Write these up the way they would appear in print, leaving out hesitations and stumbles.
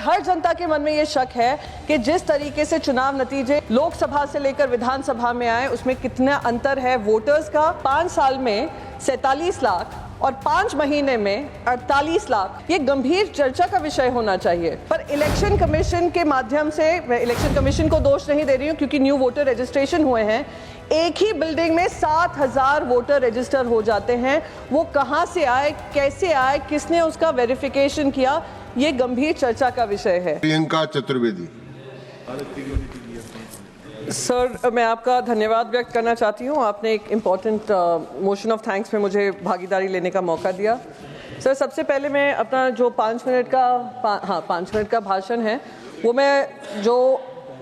हर जनता के मन में ये शक है कि जिस तरीके से चुनाव नतीजे लोकसभा से लेकर विधानसभा में आए उसमें कितना अंतर है वोटर्स का। 5 साल में 47 लाख और 5 महीने में 48 लाख, ये गंभीर चर्चा का विषय होना चाहिए। पर इलेक्शन कमीशन के माध्यम से, मैं इलेक्शन कमीशन को दोष नहीं दे रही हूँ क्योंकि न्यू वोटर रजिस्ट्रेशन हुए हैं, एक ही बिल्डिंग में 7,000 वोटर रजिस्टर हो जाते हैं। वो कहाँ से आए, कैसे आए, किसने उसका वेरिफिकेशन किया, ये गंभीर चर्चा का विषय है। प्रियंका चतुर्वेदी। सर, मैं आपका धन्यवाद व्यक्त करना चाहती हूँ। आपने एक इम्पॉर्टेंट मोशन ऑफ थैंक्स में मुझे भागीदारी लेने का मौका दिया। सर, सबसे पहले मैं अपना जो 5 मिनट का भाषण है वो मैं जो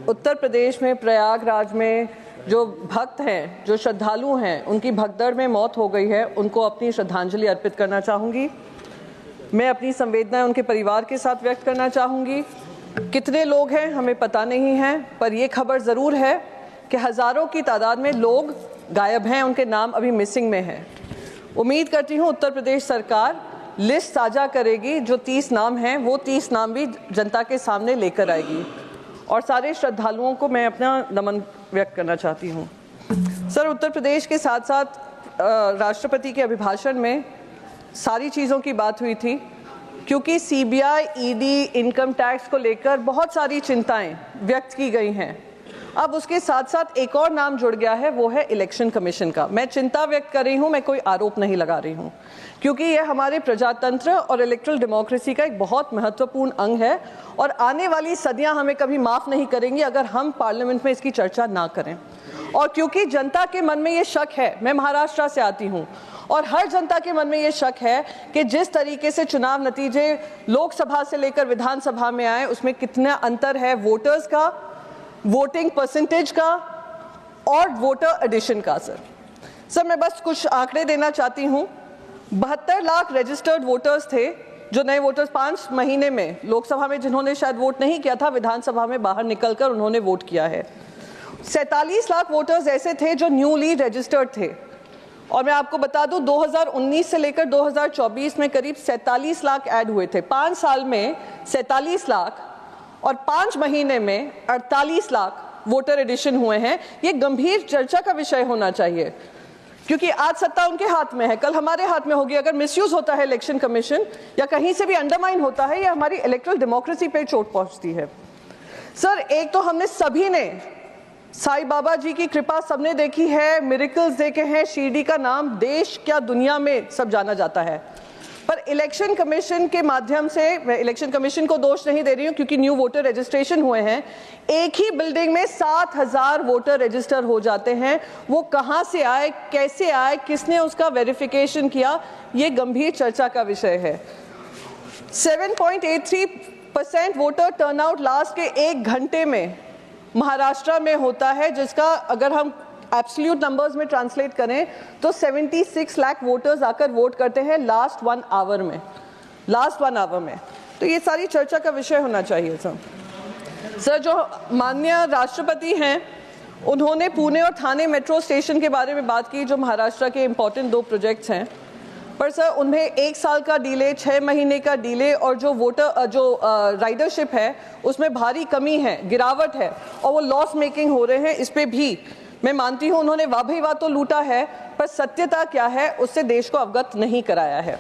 उत्तर प्रदेश में प्रयागराज में जो भक्त हैं, जो श्रद्धालु हैं, उनकी भगदड़ में मौत हो गई है, उनको अपनी श्रद्धांजलि अर्पित करना चाहूँगी। मैं अपनी संवेदनाएं उनके परिवार के साथ व्यक्त करना चाहूँगी। कितने लोग हैं हमें पता नहीं है, पर ये खबर ज़रूर है कि हज़ारों की तादाद में लोग गायब हैं, उनके नाम अभी मिसिंग में हैं। उम्मीद करती हूँ उत्तर प्रदेश सरकार लिस्ट साझा करेगी, जो 30 नाम हैं वो 30 नाम भी जनता के सामने लेकर आएगी। और सारे श्रद्धालुओं को मैं अपना नमन व्यक्त करना चाहती हूँ। सर, उत्तर प्रदेश के साथ साथ राष्ट्रपति के अभिभाषण में सारी चीज़ों की बात हुई थी, क्योंकि सीबीआई, ईडी, इनकम टैक्स को लेकर बहुत सारी चिंताएं व्यक्त की गई हैं। अब उसके साथ साथ एक और नाम जुड़ गया है, वो है इलेक्शन कमीशन का। मैं चिंता व्यक्त कर रही हूँ, मैं कोई आरोप नहीं लगा रही हूँ, क्योंकि यह हमारे प्रजातंत्र और इलेक्ट्रल डेमोक्रेसी का एक बहुत महत्वपूर्ण अंग है और आने वाली सदियां हमें कभी माफ़ नहीं करेंगी अगर हम पार्लियामेंट में इसकी चर्चा ना करें। और क्योंकि जनता के मन में ये शक है, मैं महाराष्ट्र से आती हूँ, और हर जनता के मन में ये शक है कि जिस तरीके से चुनाव नतीजे लोकसभा से लेकर विधानसभा में आए उसमें कितना अंतर है वोटर्स का, वोटिंग परसेंटेज का और वोटर एडिशन का। सर, मैं बस कुछ आंकड़े देना चाहती हूँ। 72 लाख रजिस्टर्ड वोटर्स थे, जो नए वोटर्स 5 महीने में लोकसभा में जिन्होंने शायद वोट नहीं किया था, विधानसभा में बाहर निकलकर उन्होंने वोट किया है। 47 लाख वोटर्स ऐसे थे जो न्यूली रजिस्टर्ड थे। और मैं आपको बता दूं, 2019 से लेकर 2024 में करीब 47 लाख ऐड हुए थे। 5 साल में 47 लाख और 5 महीने में 48 लाख वोटर एडिशन हुए हैं। ये गंभीर चर्चा का विषय होना चाहिए, क्योंकि आज सत्ता उनके हाथ में है, कल हमारे हाथ में होगी। अगर मिसयूज होता है इलेक्शन कमीशन या कहीं से भी अंडरमाइन होता है, ये हमारी इलेक्ट्रल डेमोक्रेसी पे चोट पहुंचती है। सर, एक तो हमने सभी ने साईं बाबा जी की कृपा सबने देखी है, मिरेकल्स देखे हैं, शिरडी का नाम देश क्या दुनिया में सब जाना जाता है। पर इलेक्शन कमीशन के माध्यम से, मैं इलेक्शन कमीशन को दोष नहीं दे रही हूँ क्योंकि न्यू वोटर रजिस्ट्रेशन हुए हैं, एक ही बिल्डिंग में 7,000 वोटर रजिस्टर हो जाते हैं। वो कहाँ से आए, कैसे आए, किसने उसका वेरिफिकेशन किया, ये गंभीर चर्चा का विषय है। 7.83% वोटर टर्नआउट लास्ट के 1 घंटे में महाराष्ट्र में होता है, जिसका अगर हम एब्सोल्यूट नंबर्स में ट्रांसलेट करें तो 76 लाख वोटर्स आकर वोट करते हैं लास्ट 1 आवर में। तो ये सारी चर्चा का विषय होना चाहिए। सर, जो माननीय राष्ट्रपति हैं उन्होंने पुणे और ठाणे मेट्रो स्टेशन के बारे में बात की, जो महाराष्ट्र के इम्पोर्टेंट 2 प्रोजेक्ट्स हैं। पर सर, उनमें 1 साल का डिले, 6 महीने का डिले और जो राइडरशिप है उसमें भारी कमी है, गिरावट है और वो लॉस मेकिंग हो रहे हैं। इस पे भी मैं मानती हूँ उन्होंने वाह भाई वाह तो लूटा है, पर सत्यता क्या है उससे देश को अवगत नहीं कराया है।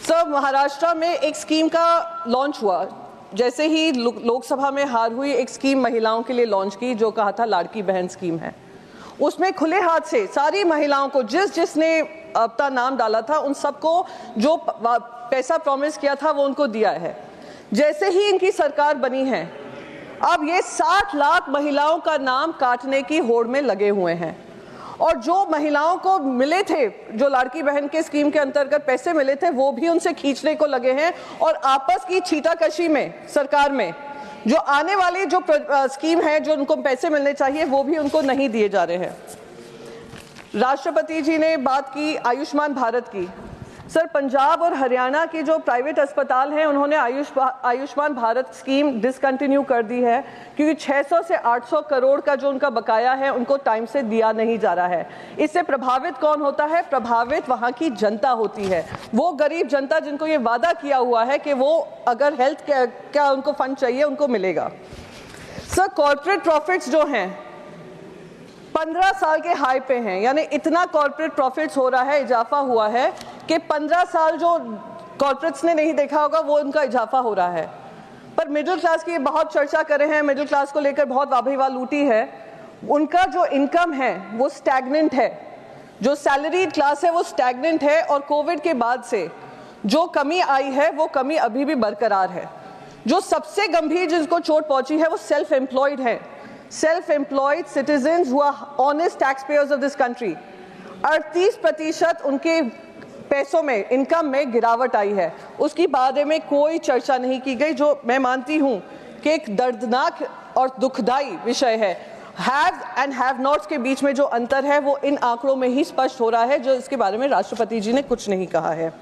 सर, महाराष्ट्र में एक स्कीम का लॉन्च हुआ, जैसे ही लोकसभा में हार हुई, एक स्कीम महिलाओं के लिए लॉन्च की जो कहा था लाड़की बहन स्कीम है। उसमें खुले हाथ से सारी महिलाओं को, जिसने अपना नाम डाला था उन सबको जो पैसा प्रॉमिस किया था वो उनको दिया है। जैसे ही इनकी सरकार बनी है, अब ये 60 लाख महिलाओं का नाम काटने की होड़ में लगे हुए हैं। और जो महिलाओं को मिले थे, जो लाड़की बहन के स्कीम के अंतर्गत पैसे मिले थे, वो भी उनसे खींचने को लगे हैं। और आपस की छींटाकशी में सरकार में जो आने वाली जो स्कीम है, जो उनको पैसे मिलने चाहिए, वो भी उनको नहीं दिए जा रहे हैं। राष्ट्रपति जी ने बात की आयुष्मान भारत की। सर, पंजाब और हरियाणा के जो प्राइवेट अस्पताल हैं उन्होंने आयुष्मान भारत स्कीम डिसकंटिन्यू कर दी है, क्योंकि 600 से 800 करोड़ का जो उनका बकाया है उनको टाइम से दिया नहीं जा रहा है। इससे प्रभावित कौन होता है? प्रभावित वहाँ की जनता होती है, वो गरीब जनता जिनको ये वादा किया हुआ है कि वो अगर हेल्थ क्या उनको फंड चाहिए उनको मिलेगा। सर, कॉर्पोरेट प्रॉफिट्स जो हैं 15 साल के हाई पे हैं, यानी इतना कॉर्पोरेट प्रॉफिट्स हो रहा है, इजाफा हुआ है कि 15 साल जो कॉर्पोरेट्स ने नहीं देखा होगा वो उनका इजाफा हो रहा है। पर मिडिल क्लास की बहुत चर्चा कर रहे हैं, मिडिल क्लास को लेकर बहुत वाह-वाह लूटी है। उनका जो इनकम है वो स्टैग्नेंट है, जो सैलरीड क्लास है वो स्टैग्नेंट है, और कोविड के बाद से जो कमी आई है वो कमी अभी भी बरकरार है। जो सबसे गंभीर जिसको चोट पहुंची है वो सेल्फ एम्प्लॉयड है, self-employed citizens who are honest taxpayers of this country। 38% उनके पैसों में, इनकम में गिरावट आई है, उसकी बारे में कोई चर्चा नहीं की गई, जो मैं मानती हूं कि एक दर्दनाक और दुखदाई विषय है। हैव एंड हैव नॉट्स के बीच में जो अंतर है वो इन आंकड़ों में ही स्पष्ट हो रहा है, जो इसके बारे में राष्ट्रपति जी ने कुछ नहीं कहा है।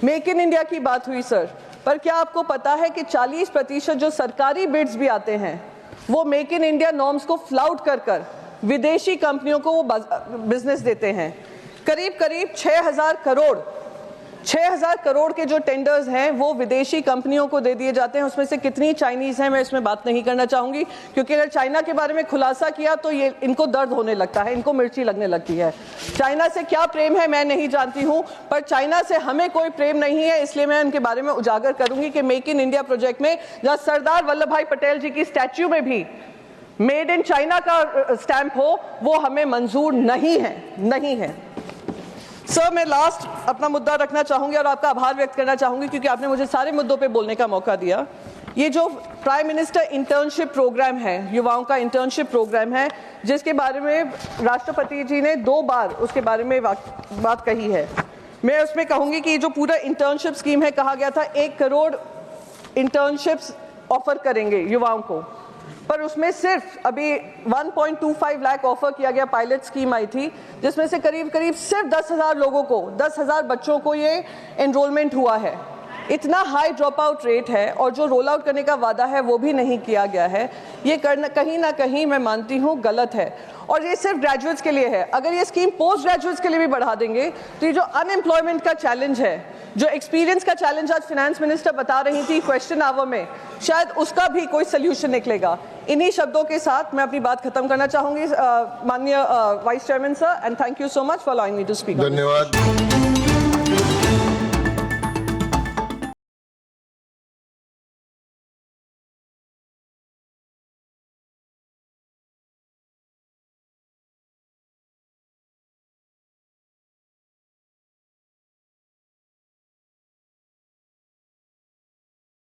मेक इन इंडिया की बात हुई सर, पर क्या आपको पता है कि 40% जो सरकारी बिड्स भी आते हैं वो मेक इन इंडिया नॉर्म्स को फ्लाउट कर विदेशी कंपनियों को वो बिजनेस देते हैं। करीब 6,000 करोड़ के जो टेंडर्स हैं वो विदेशी कंपनियों को दे दिए जाते हैं। उसमें से कितनी चाइनीज हैं मैं इसमें बात नहीं करना चाहूंगी, क्योंकि अगर चाइना के बारे में खुलासा किया तो ये इनको दर्द होने लगता है, इनको मिर्ची लगने लगती है। चाइना से क्या प्रेम है मैं नहीं जानती हूं, पर चाइना से हमें कोई प्रेम नहीं है, इसलिए मैं उनके बारे में उजागर करूंगी कि मेक इन इंडिया प्रोजेक्ट में जहां सरदार वल्लभ भाई पटेल जी की स्टैच्यू में भी मेड इन चाइना का स्टैंप हो, वो हमें मंजूर नहीं है। सर, मैं लास्ट अपना मुद्दा रखना चाहूंगी और आपका आभार व्यक्त करना चाहूंगी, क्योंकि आपने मुझे सारे मुद्दों पे बोलने का मौका दिया। ये जो प्राइम मिनिस्टर इंटर्नशिप प्रोग्राम है, युवाओं का इंटर्नशिप प्रोग्राम है, जिसके बारे में राष्ट्रपति जी ने 2 बार उसके बारे में बात कही है, मैं उसमें कहूंगी कि जो पूरा इंटर्नशिप स्कीम है, कहा गया था 1 करोड़ इंटर्नशिप्स ऑफर करेंगे युवाओं को, पर उसमें सिर्फ अभी 1.25 लाख ऑफर किया गया। पायलट स्कीम आई थी जिसमें से करीब सिर्फ 10,000 लोगों को, 10,000 बच्चों को ये एनरोलमेंट हुआ है। इतना हाई ड्रॉप आउट रेट है, और जो रोल आउट करने का वादा है वो भी नहीं किया गया है। ये करना कहीं ना कहीं मैं मानती हूँ गलत है, और ये सिर्फ ग्रेजुएट्स के लिए है। अगर ये स्कीम पोस्ट ग्रेजुएट्स के लिए भी बढ़ा देंगे तो ये जो अनएम्प्लॉयमेंट का चैलेंज है, जो एक्सपीरियंस का चैलेंज आज फाइनेंस मिनिस्टर बता रही थी क्वेश्चन आवर में, शायद उसका भी कोई सोल्यूशन निकलेगा। इन्हीं शब्दों के साथ मैं अपनी बात खत्म करना चाहूंगी माननीय vice chairman sir, and thank you so much for allowing me to speak. धन्यवाद।